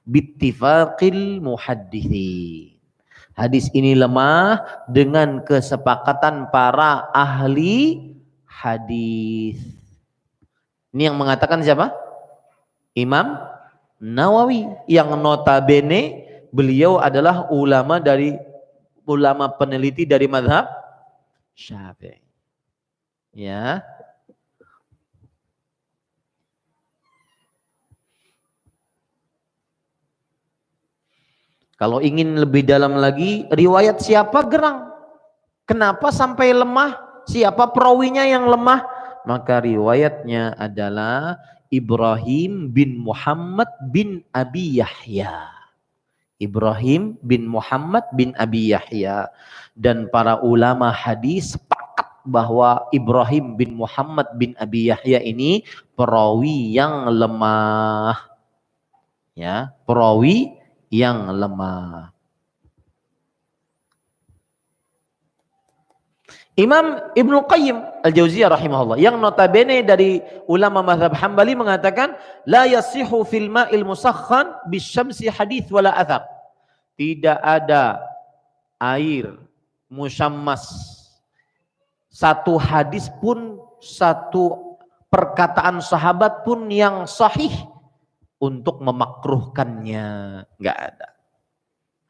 bittifaqil muhadditsin. Hadis ini lemah dengan kesepakatan para ahli hadis. Ini yang mengatakan siapa? Imam Nawawi, yang notabene beliau adalah ulama peneliti dari mazhab Syafi'i. Ya. Kalau ingin lebih dalam lagi, riwayat siapa gerang? Kenapa sampai lemah? Siapa perawinya yang lemah? Maka riwayatnya adalah Ibrahim bin Muhammad bin Abi Yahya. Ibrahim bin Muhammad bin Abi Yahya. Dan para ulama hadis sepakat bahwa Ibrahim bin Muhammad bin Abi Yahya ini perawi yang lemah. Ya, perawi yang lemah. Imam Ibnu Qayyim Al-Jauziyah rahimahullah, yang notabene dari ulama mazhab Hambali, mengatakan la yasihu fil ma'il musakhkhan bisyamsi hadits wala athar. Tidak ada air musyammas, satu hadis pun, satu perkataan sahabat pun yang sahih untuk memakruhkannya, enggak ada.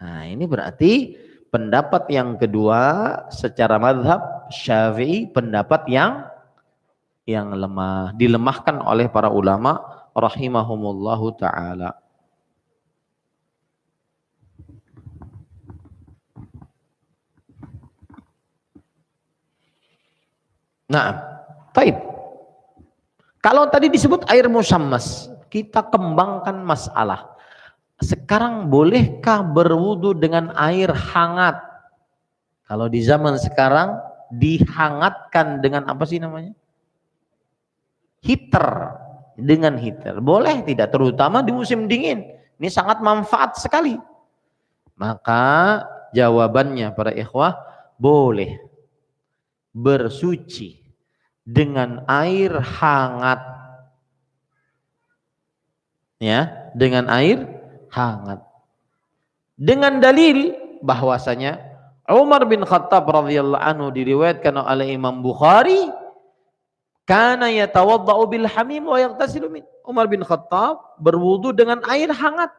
Nah, ini berarti pendapat yang kedua secara mazhab Syafi'i, pendapat yang lemah, dilemahkan oleh para ulama rahimahumullahu taala. Nah, baik. Kalau tadi disebut air musyammas, kita kembangkan masalah. Sekarang bolehkah berwudu dengan air hangat? Kalau di zaman sekarang dihangatkan dengan apa sih namanya? Heater. Dengan heater. Boleh tidak? Terutama di musim dingin. Ini sangat manfaat sekali. Maka jawabannya para ikhwah, boleh bersuci dengan air hangat. Ya, dengan air hangat. Dengan dalil bahwasanya Umar bin Khattab radhiyallahu anhu, diriwayatkan oleh Imam Bukhari, kana yatawaddau bil hamim wa yaghtasilu min. Umar bin Khattab berwudu dengan air hangat.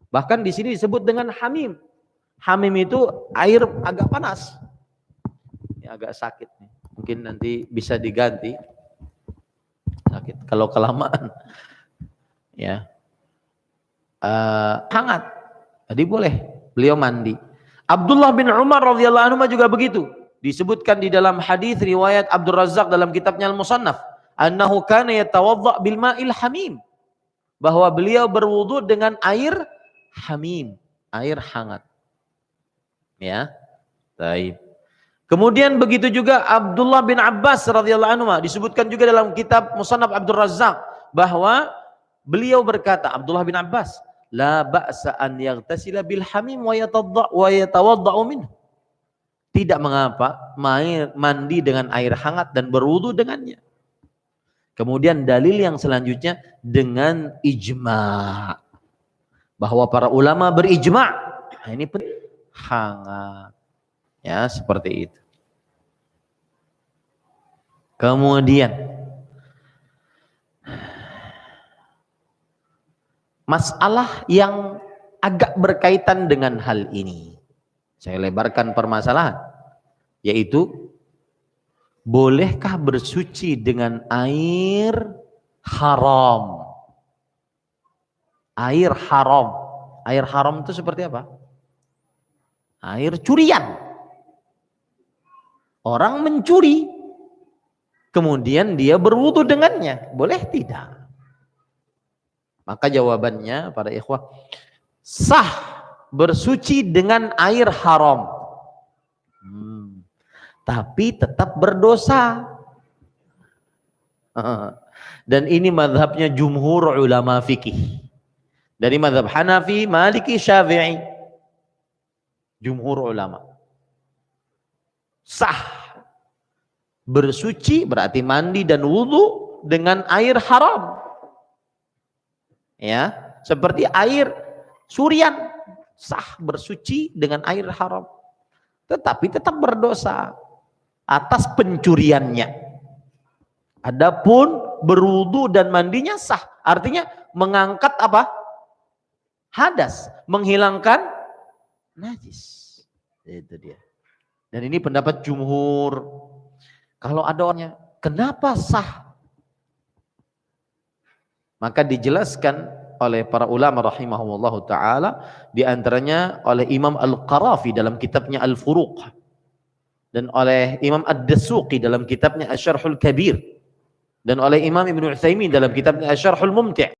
Bahkan di sini disebut dengan hamim. Hamim itu air agak panas. Ini agak sakit nih. Mungkin nanti bisa diganti. Sakit kalau kelamaan. Ya. Hangat. Jadi boleh beliau mandi. Abdullah bin Umar radhiyallahu anhu juga begitu. Disebutkan di dalam hadis riwayat Abdul Razzaq dalam kitabnya Al-Musannaf, annahu kana yatawadda bil ma'il hamim, bahwa beliau berwudu dengan air hamim, air hangat. Ya. Baik. Kemudian begitu juga Abdullah bin Abbas radhiyallahu anhu, disebutkan juga dalam kitab Musannaf Abdul Razzaq bahwa beliau berkata, Abdullah bin Abbas, la ba'sa an yaghtasila bil hamim wa yatawadda'u minhu. Tidak mengapa mandi dengan air hangat dan berwudu dengannya. Kemudian dalil yang selanjutnya dengan ijma', bahwa para ulama berijma'. Nah, ini hangat. Ya, seperti itu. Kemudian masalah yang agak berkaitan dengan hal ini, saya lebarkan permasalahan, yaitu bolehkah bersuci dengan air haram? Air haram. Air haram itu seperti apa? Air curian. Orang mencuri, kemudian dia berwudu dengannya, boleh tidak? Maka jawabannya para ikhwah, sah bersuci dengan air haram, tapi tetap berdosa. Dan ini mazhabnya jumhur ulama fikih, dari mazhab Hanafi, Maliki, Syafi'i, jumhur ulama. sah. Bersuci berarti mandi dan wudhu dengan air haram. Ya, seperti air surian, sah bersuci dengan air haram. Tetapi tetap berdosa atas pencuriannya. Adapun berwudu dan mandinya sah, artinya mengangkat apa? Hadas, menghilangkan najis. Itu dia. Dan ini pendapat jumhur. Kalau ada orangnya, kenapa sah? Maka dijelaskan oleh para ulama rahimahumullah ta'ala, di antaranya oleh Imam Al-Qarafi dalam kitabnya Al-Furuq, dan oleh Imam Ad-Dasuqi dalam kitabnya Asy-Syarhul Kabir, dan oleh Imam Ibnu Utsaimin dalam kitabnya Asy-Syarhul Mumti'.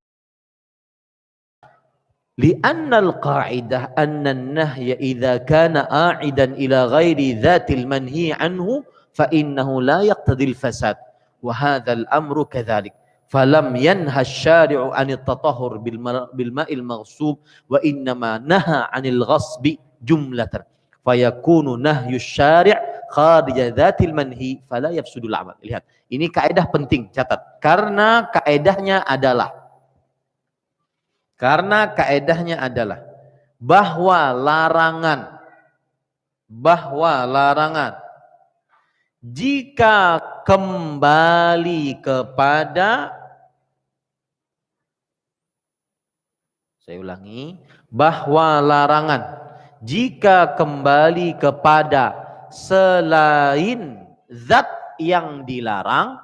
Li'anna al-qa'idah anna an-nahya idza kana a'idan ila ghairi dhatil manhi anhu fa innahu la yaqtadi al-fasad wa hadha al-amru kadzalik. Falam yanha asy-syari'u 'anil tatahhur bil ma'il maghsub wa innama naha 'anil ghasbi jumlatan fayakunu nahyu asy-syari' kharija dzatil manhi fala yafsudul 'amal. Lihat, ini kaidah penting, catat. Karena kaidahnya adalah bahwa larangan jika kembali kepada, saya ulangi, bahwa larangan jika kembali kepada selain zat yang dilarang,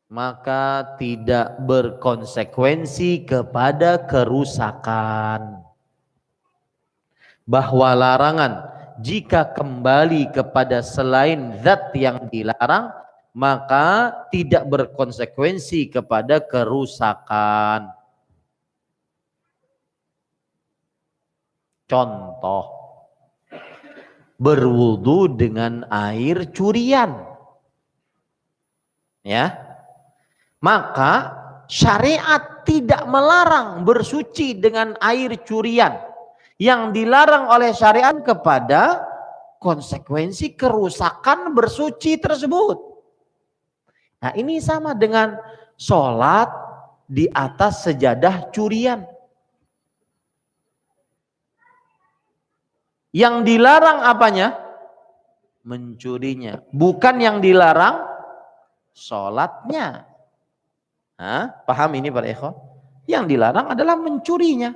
maka tidak berkonsekuensi kepada kerusakan. Bahwa larangan jika kembali kepada selain zat yang dilarang, maka tidak berkonsekuensi kepada kerusakan. Contoh, berwudu dengan air curian. Ya. Maka syariat tidak melarang bersuci dengan air curian. Yang dilarang oleh syariat kepada konsekuensi kerusakan bersuci tersebut. Nah, ini sama dengan sholat di atas sejadah curian. Yang dilarang apanya? Mencurinya. Bukan yang dilarang sholatnya. Paham ini para ikhwan? Yang dilarang adalah mencurinya.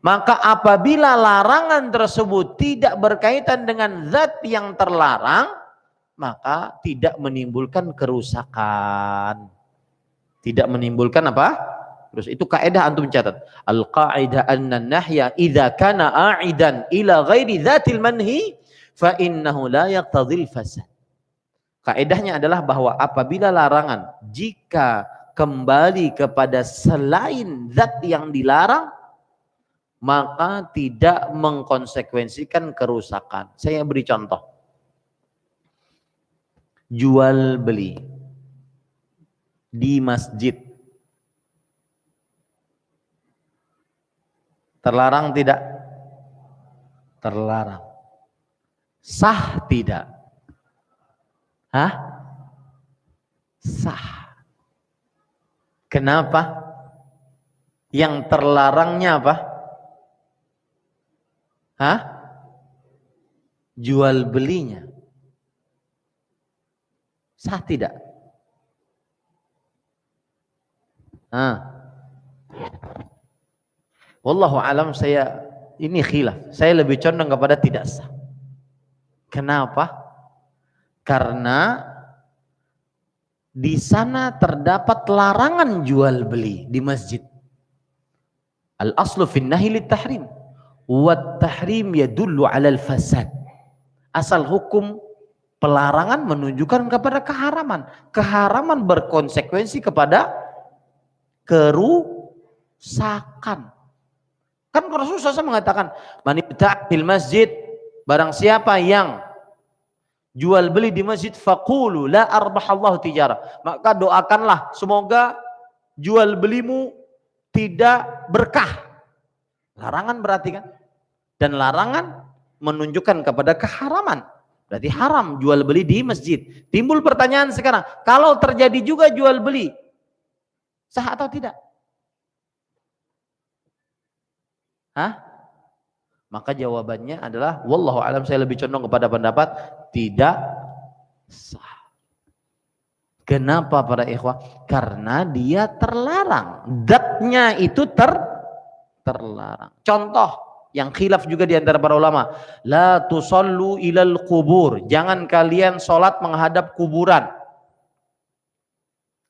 Maka apabila larangan tersebut tidak berkaitan dengan zat yang terlarang, maka tidak menimbulkan kerusakan. Tidak menimbulkan apa? Terus itu kaidah antum catat. Al-qaidah anna nahya idza kana a'idan ila ghairi dzatil manhi fa innahu la yaqtadhil fasad. Kaidahnya adalah bahwa apabila larangan jika kembali kepada selain zat yang dilarang, maka tidak mengkonsekuensikan kerusakan. Saya beri contoh. Jual beli di masjid terlarang tidak? Terlarang. Sah tidak? Sah. Kenapa? Yang terlarangnya apa? Jual belinya. Sah tidak? Wallahu alam, saya ini khilaf. Saya lebih condong kepada tidak sah. Kenapa? Karena di sana terdapat larangan jual beli di masjid. Al-aslu fin nahi lit tahrim. Wat tahrim yadullu 'alal fasad. Asal hukum pelarangan menunjukkan kepada keharaman. Keharaman berkonsekuensi kepada kerusakan. Kan Rasulullah SAW mengatakan, man ibta'a fil masjid, barang siapa yang jual beli di masjid, faqulu la arbahallahu tijara, maka doakanlah semoga jual belimu tidak berkah. Larangan berarti kan. Dan larangan menunjukkan kepada keharaman. Berarti haram jual beli di masjid. Timbul pertanyaan sekarang, kalau terjadi juga jual beli, sah atau tidak? Hah? Maka jawabannya adalah wallahu alam, saya lebih condong kepada pendapat tidak sah. Kenapa para ikhwah? Karena dia terlarang. Zatnya itu terlarang. Contoh yang khilaf juga di antara para ulama, la tusallu ilal kubur, jangan kalian sholat menghadap kuburan.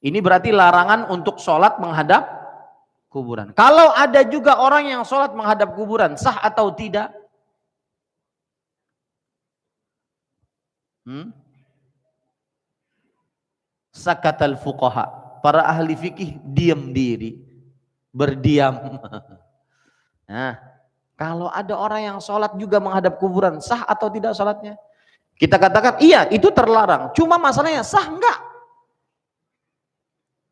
Ini berarti larangan untuk sholat menghadap kuburan. Kalau ada juga orang yang sholat menghadap kuburan, sah atau tidak? Sakatal fuqaha, para ahli fikih diam diri, berdiam. Nah, kalau ada orang yang sholat juga menghadap kuburan, sah atau tidak sholatnya? Kita katakan iya, itu terlarang. Cuma masalahnya sah enggak?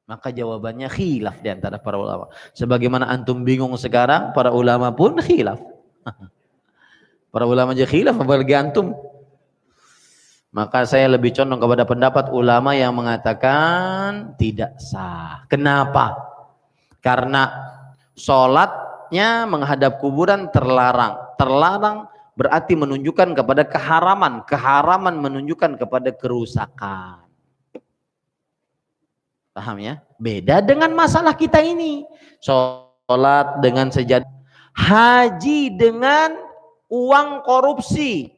Maka jawabannya khilaf di antara para ulama. Sebagaimana antum bingung sekarang, para ulama pun khilaf. Para ulama aja khilaf, apalagi antum. Maka saya lebih condong kepada pendapat ulama yang mengatakan tidak sah. Kenapa? Karena sholatnya menghadap kuburan terlarang. Terlarang berarti menunjukkan kepada keharaman. Keharaman menunjukkan kepada kerusakan. Paham ya? Beda dengan masalah kita ini. Sholat dengan sejadah. Haji dengan uang korupsi.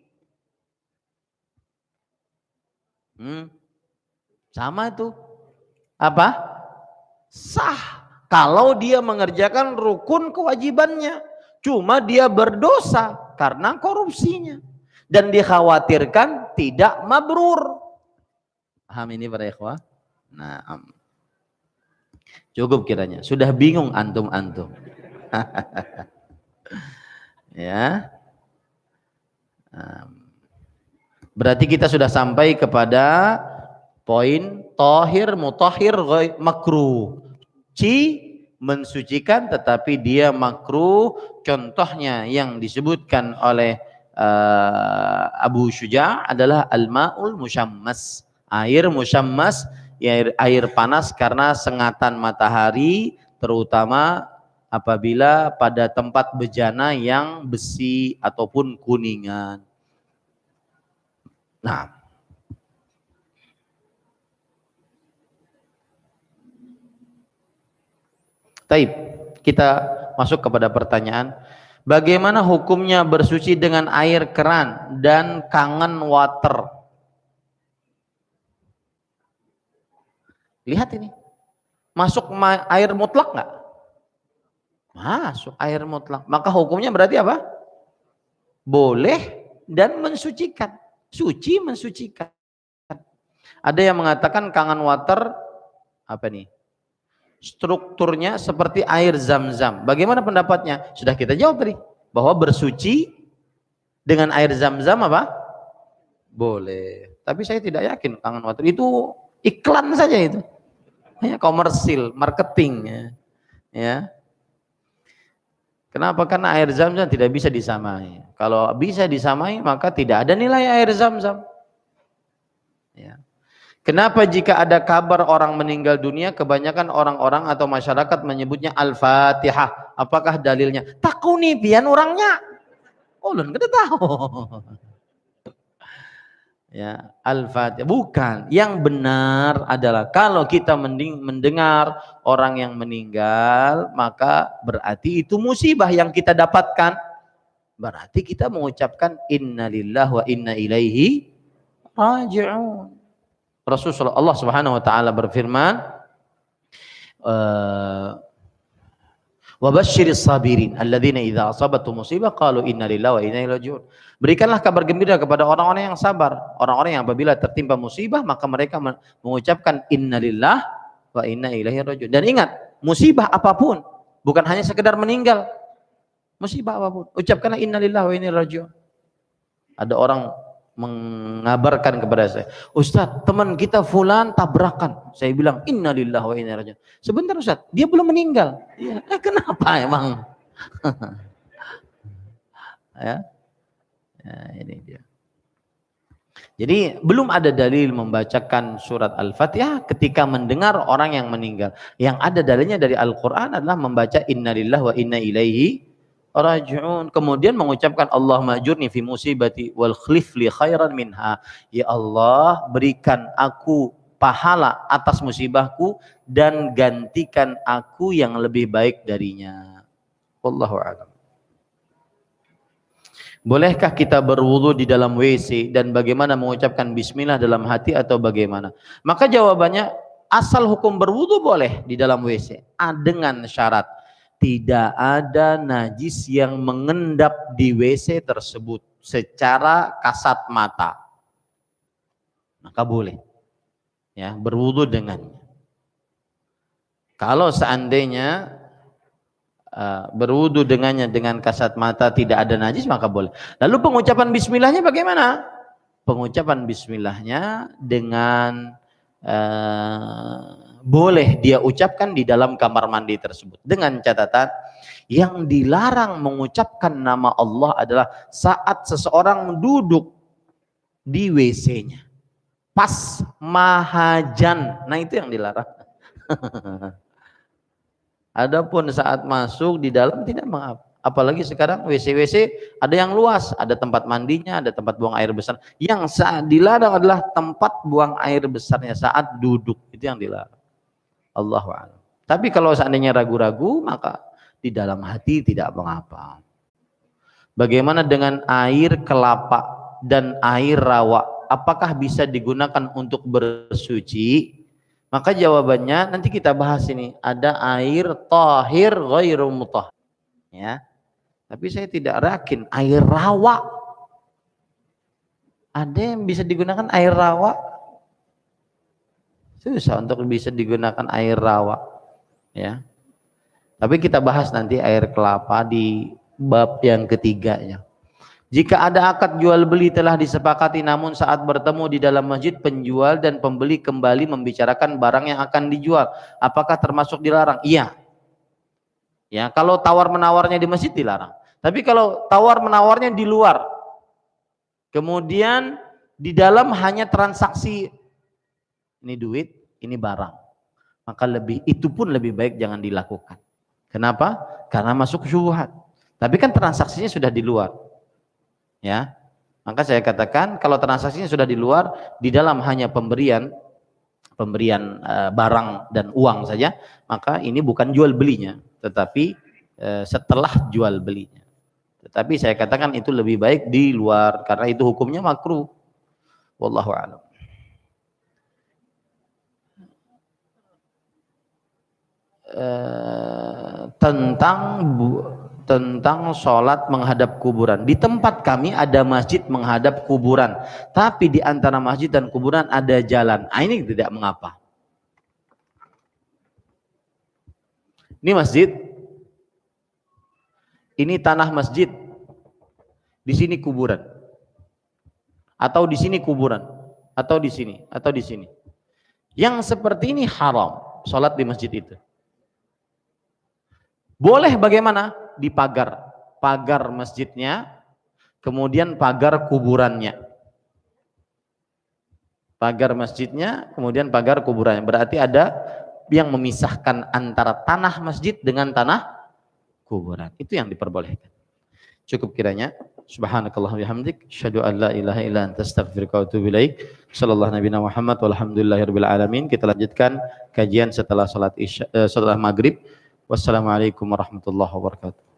Sama tuh. Apa? Sah. Kalau dia mengerjakan rukun kewajibannya. Cuma dia berdosa karena korupsinya. Dan dikhawatirkan tidak mabrur. Paham ini para ikhwah? Nah, cukup kiranya. Sudah bingung antum-antum. Ya. Berarti kita sudah sampai kepada poin tohir, mutahhir, makruh. Mensucikan tetapi dia makruh. Contohnya yang disebutkan oleh Abu Syuja' adalah al-ma'ul musyammas. Air musyammas, air panas karena sengatan matahari, terutama apabila pada tempat bejana yang besi ataupun kuningan. Nah, taib, kita masuk kepada pertanyaan, bagaimana hukumnya bersuci dengan air keran dan kangen water? Lihat ini, masuk air mutlak nggak? Masuk air mutlak. Maka hukumnya berarti apa? Boleh dan mensucikan. Suci mensucikan. Ada yang mengatakan kangen water apa nih? Strukturnya seperti air zam-zam. Bagaimana pendapatnya? Sudah kita jawab tadi bahwa bersuci dengan air zam-zam apa? Boleh. Tapi saya tidak yakin kangen water itu iklan saja itu. Ya, komersil, marketing ya. Kenapa? Karena air zam-zam tidak bisa disamai. Kalau bisa disamai maka tidak ada nilai air zam-zam. Ya. Kenapa jika ada kabar orang meninggal dunia kebanyakan orang-orang atau masyarakat menyebutnya Al-Fatihah? Apakah dalilnya? Takuni pian orangnya. Ulun kada tahu. Ya, Al-Fatihah. Bukan. Yang benar adalah kalau kita mendengar orang yang meninggal, maka berarti itu musibah yang kita dapatkan. Berarti kita mengucapkan innalillahi wa inna ilaihi raji'un. Rasulullah Allah Subhanahu wa taala berfirman, wa basyiris sabirin alladzina idza asabatuhum musibah qalu inna lillahi wa inna ilaihi raji'un. Berikanlah kabar gembira kepada orang-orang yang sabar, orang-orang yang apabila tertimpa musibah maka mereka mengucapkan innalillahi wa inna ilaihi raji'un. Dan ingat, musibah apapun, bukan hanya sekedar meninggal. Musibah apapun, ucapkanlah innalillahi wa inna ilaihi raji'un. Ada orang mengabarkan kepada saya, Ustaz, teman kita fulan tabrakan. Saya bilang innalillahi wa inna ilaihi raji'un. Sebentar Ustaz, dia belum meninggal. Ya, kenapa emang? Ya. Nah, ini dia. Jadi belum ada dalil membacakan surat Al-Fatihah ketika mendengar orang yang meninggal. Yang ada dalilnya dari Al-Quran adalah membaca innalillahi wa inna ilaihi raji'un. Kemudian mengucapkan Allahumma ajurni fi musibati wal khlif li khairan minha. Ya Allah, berikan aku pahala atas musibahku dan gantikan aku yang lebih baik darinya. Wallahu a'lam. Bolehkah kita berwudu di dalam WC dan bagaimana mengucapkan bismillah dalam hati atau bagaimana? Maka jawabannya asal hukum berwudu boleh di dalam WC dengan syarat tidak ada najis yang mengendap di WC tersebut secara kasat mata. Maka boleh ya berwudu dengannya. Kalau seandainya berwudu dengannya dengan kasat mata tidak ada najis maka boleh. Lalu pengucapan bismillahnya bagaimana? Pengucapan bismillahnya dengan boleh dia ucapkan di dalam kamar mandi tersebut dengan catatan yang dilarang mengucapkan nama Allah adalah saat seseorang duduk di WC-nya pas mahajan. Nah itu yang dilarang. Adapun saat masuk di dalam tidak mengapa. Apalagi sekarang WC-WC ada yang luas, ada tempat mandinya, ada tempat buang air besar. Yang saat dilarang adalah tempat buang air besarnya saat duduk, itu yang dilarang. Allahu a'lam. Tapi kalau seandainya ragu-ragu, maka di dalam hati tidak mengapa. Bagaimana dengan air kelapa dan air rawa? Apakah bisa digunakan untuk bersuci? Maka jawabannya nanti kita bahas ini. Ada air tahir ghairu mutahhar. Ya. Tapi saya tidak yakin air rawa. Ada yang bisa digunakan air rawa? Susah untuk bisa digunakan air rawa. Ya. Tapi kita bahas nanti air kelapa di bab yang ketiganya. Jika ada akad jual beli telah disepakati namun saat bertemu di dalam masjid penjual dan pembeli kembali membicarakan barang yang akan dijual, apakah termasuk dilarang? Iya. Ya, kalau tawar menawarnya di masjid dilarang. Tapi kalau tawar menawarnya di luar, kemudian di dalam hanya transaksi ini duit, ini barang, maka itu pun lebih baik jangan dilakukan. Kenapa? Karena masuk syubhat. Tapi kan transaksinya sudah di luar. Ya, maka saya katakan kalau transaksinya sudah di luar, di dalam hanya pemberian barang dan uang saja, maka ini bukan jual belinya, tetapi setelah jual belinya. Tetapi saya katakan itu lebih baik di luar karena itu hukumnya makruh. Wallahu a'lam. Tentang sholat menghadap kuburan. Di tempat kami ada masjid menghadap kuburan, tapi di antara masjid dan kuburan ada jalan. Ini tidak mengapa. Ini masjid, ini tanah masjid, di sini kuburan, atau di sini kuburan, atau di sini, atau di sini. Yang seperti ini haram sholat di masjid itu. Boleh bagaimana? Di pagar masjidnya, kemudian pagar kuburannya. Pagar masjidnya, kemudian pagar kuburannya. Berarti ada yang memisahkan antara tanah masjid dengan tanah kuburan. Itu yang diperbolehkan. Cukup kiranya. Subhanakallahumma bihamdik, asyhadu an la ilaha illa anta astaghfiruka wa atubu ilaik. Sallallahu nabiyana Muhammad walhamdulillahirabbil alamin. Kita lanjutkan kajian setelah salat maghrib. Wassalamualaikum warahmatullahi wabarakatuh.